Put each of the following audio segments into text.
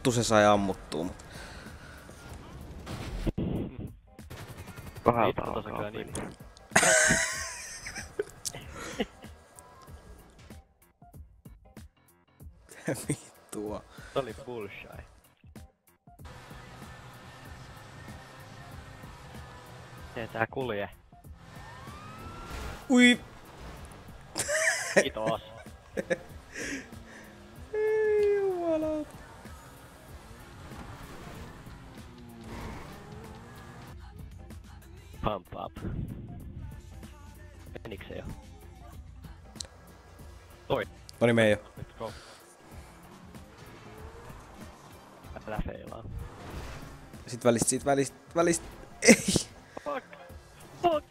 vittu se sai ammuttua mut. Kahdelta alkaa niin. Vittua. Se oli bullshy. Ei tää kulje. Ui. Kiitos. Ei jumala. Pump up. Menikö se jo? Toi. Noni mene jo. Let's go. Älä feilaa. Sit välistä. Ei. Fuck. Fuck.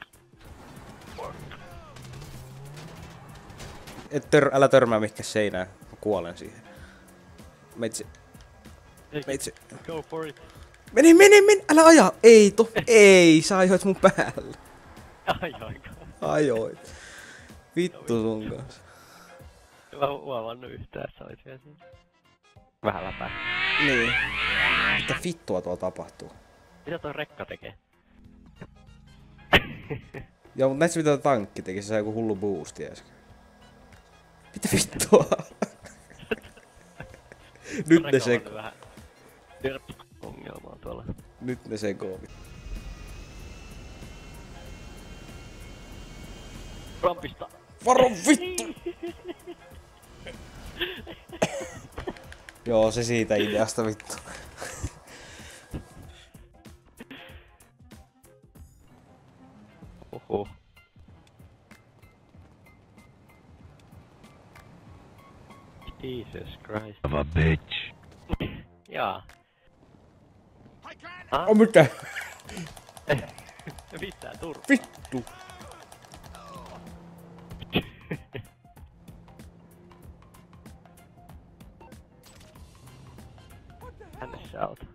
Älä törmää mihinkään seinään. Mä kuolen siihen. Meitsi. Go for it. Mene! Älä aja! Ei! Sä ajoit mun päälle. Ajoit. Vittu sun kanssa. Mä huomannut yhtään, että sä olit vielä siinä. Vähän läpää. Niin. Mitä vittua tuolla tapahtuu? Mitä toi rekka tekee? Joo, mut näit mitä tankki teki? Se sai joku hullu boosti äsken. Mitä vittua? Nyt ne sekoo. Vähän ongelmaa tuolla. Nyt ne sekoo. Rampista! Varo vittu! Joo, se siitä ideasta vittu. Oho. Jesus Christ. Of a bitch. Jaa. On mitä? Mitään turvaa. Vittu! Tänne sä oot.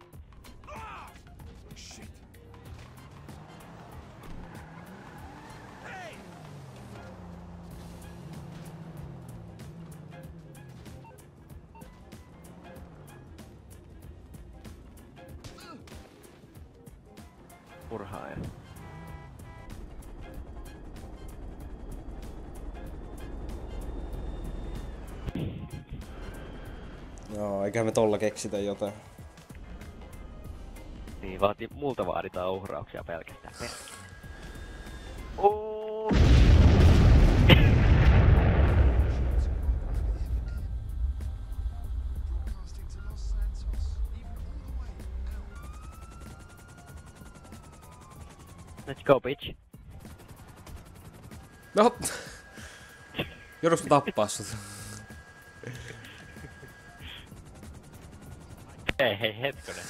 Murhaaja. Joo, eiköhän me tolla keksitä jotain. Niin, multa vaaditaan uhrauksia pelkästään. Oh. Let's go, bitch. No! Jouduks mä tappaa sut? Hei, hetkonen.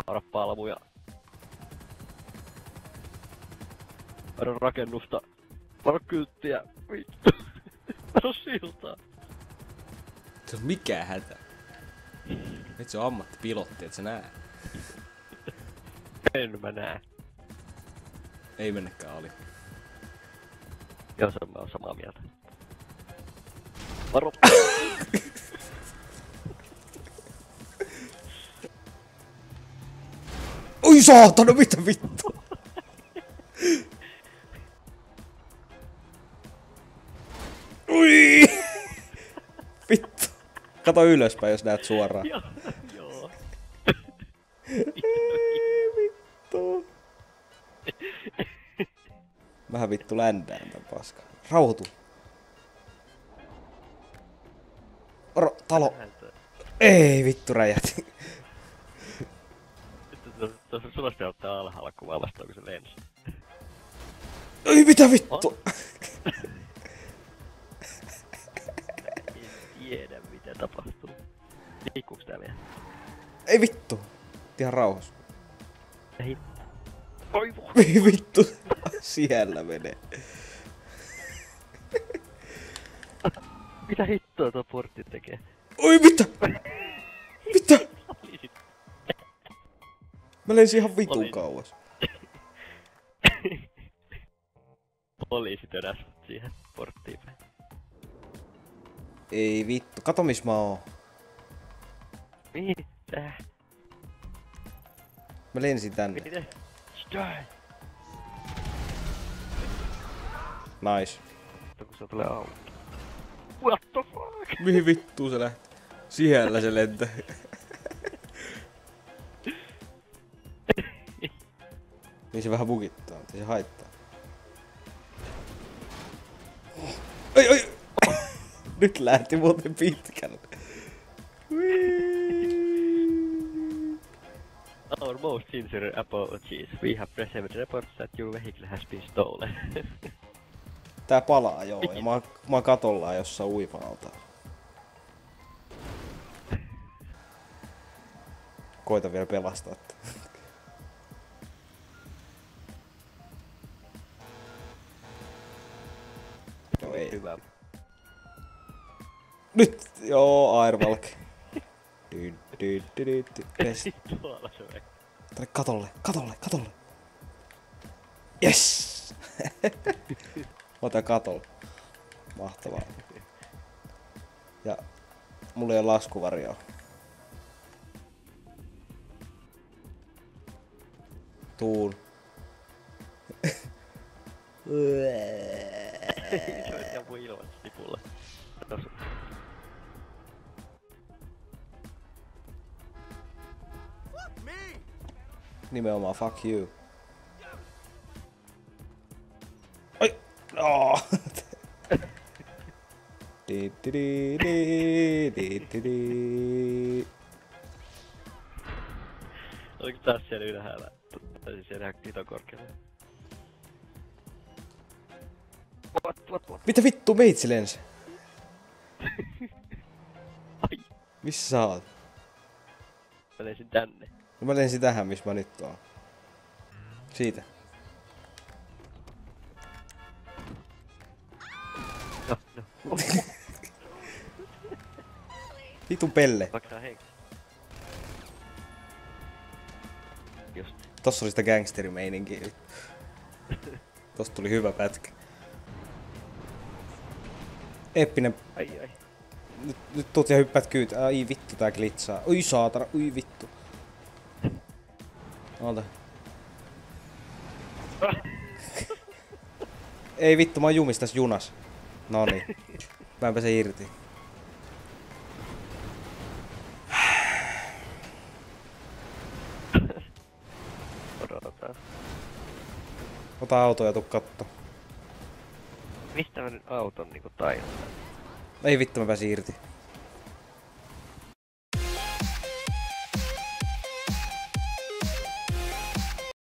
Varo palmuja. Varo rakennusta. Varo kylttiä. Vittu. Varo siltaa. Se on mikä hätä? Nyt se on ammattipilotti, et sä näe. En mä näe. Ei mennäkään ali. Joo, se on samaa mieltä. Varo. Oi saatana, mitä vittu? Ui! Vittu. Kato ylöspäin, jos näet suoraan. Joo. Vittu. Vähän vittu ländään tän paska. Rauhoitu. Talo. Ei vittu räjähti. Tuossa sulla pitää ottaa alhaalla kuvaa vastaan, kun se lensi. Ei mitä vittu. En tiedä mitä tapahtuu. Liikkuuks tää vielä? Ei vittu. Ihan rauhassa. Ei. Oi voi. Ei vittu. Siellä menee. Mitä hittoa tuo portti tekee? Oi mitä? Mitä? Mä lensin ihan vitun kauas. Poliisi tönäs siihen porttiin päin. Ei vittu, kato missä mä oon. Mitä? Mä lensin tänne. Mitä? Die! Nice. Kun se tulee auki. What the fuck? Mihin vittuun se lähti? Siellä se lentää. Niin se vähän bugittaa, mutta ei se haittaa. Ai! Nyt lähti muuten pitkälle. Our most sincere apologies. We have received reports that your vehicle has been stolen. Tää palaa joo, ja mä oon katollaan jossain uimalta. Koita vielä pelastaa. No ei. Hyvä. Nyt! Joo, Airwalk. Tuolla se vei. Tänne katolle! Yes! Mä otan katolle. Mahtavaa. Ja mulla ei ole laskuvarjoa. Tuun. Se on ihan mun ilman stipulla. Nimenomaan fuck you. Ai! Oh. Oliko taas siellä ylhäällä? Tai siis siellä ihan korkealla. What? Mitä vittu meitsi lensi? Ai! Missä sä oot? Mä lensin tänne. No mä lensin tähän, missä mä nyt oon. Siitä. No. Vitun pelle. Maksaa henki. Just. Tossa oli sitä gangsterimeininkiä. Tosta tuli hyvä pätkä. Eeppinen. Ai. Nyt tuut ja hyppäät kyyt. Ai vittu tää glitsaa. Oi saatana, oi vittu. Oota. Ei vittu, mä oon jumis tässä junas. Noniin. Mä en pääse irti. Odotetaan. Ota auto ja tuu katto. Mistä mä nyt auton niinku tajuan? Ei vittu, mä pääsin irti.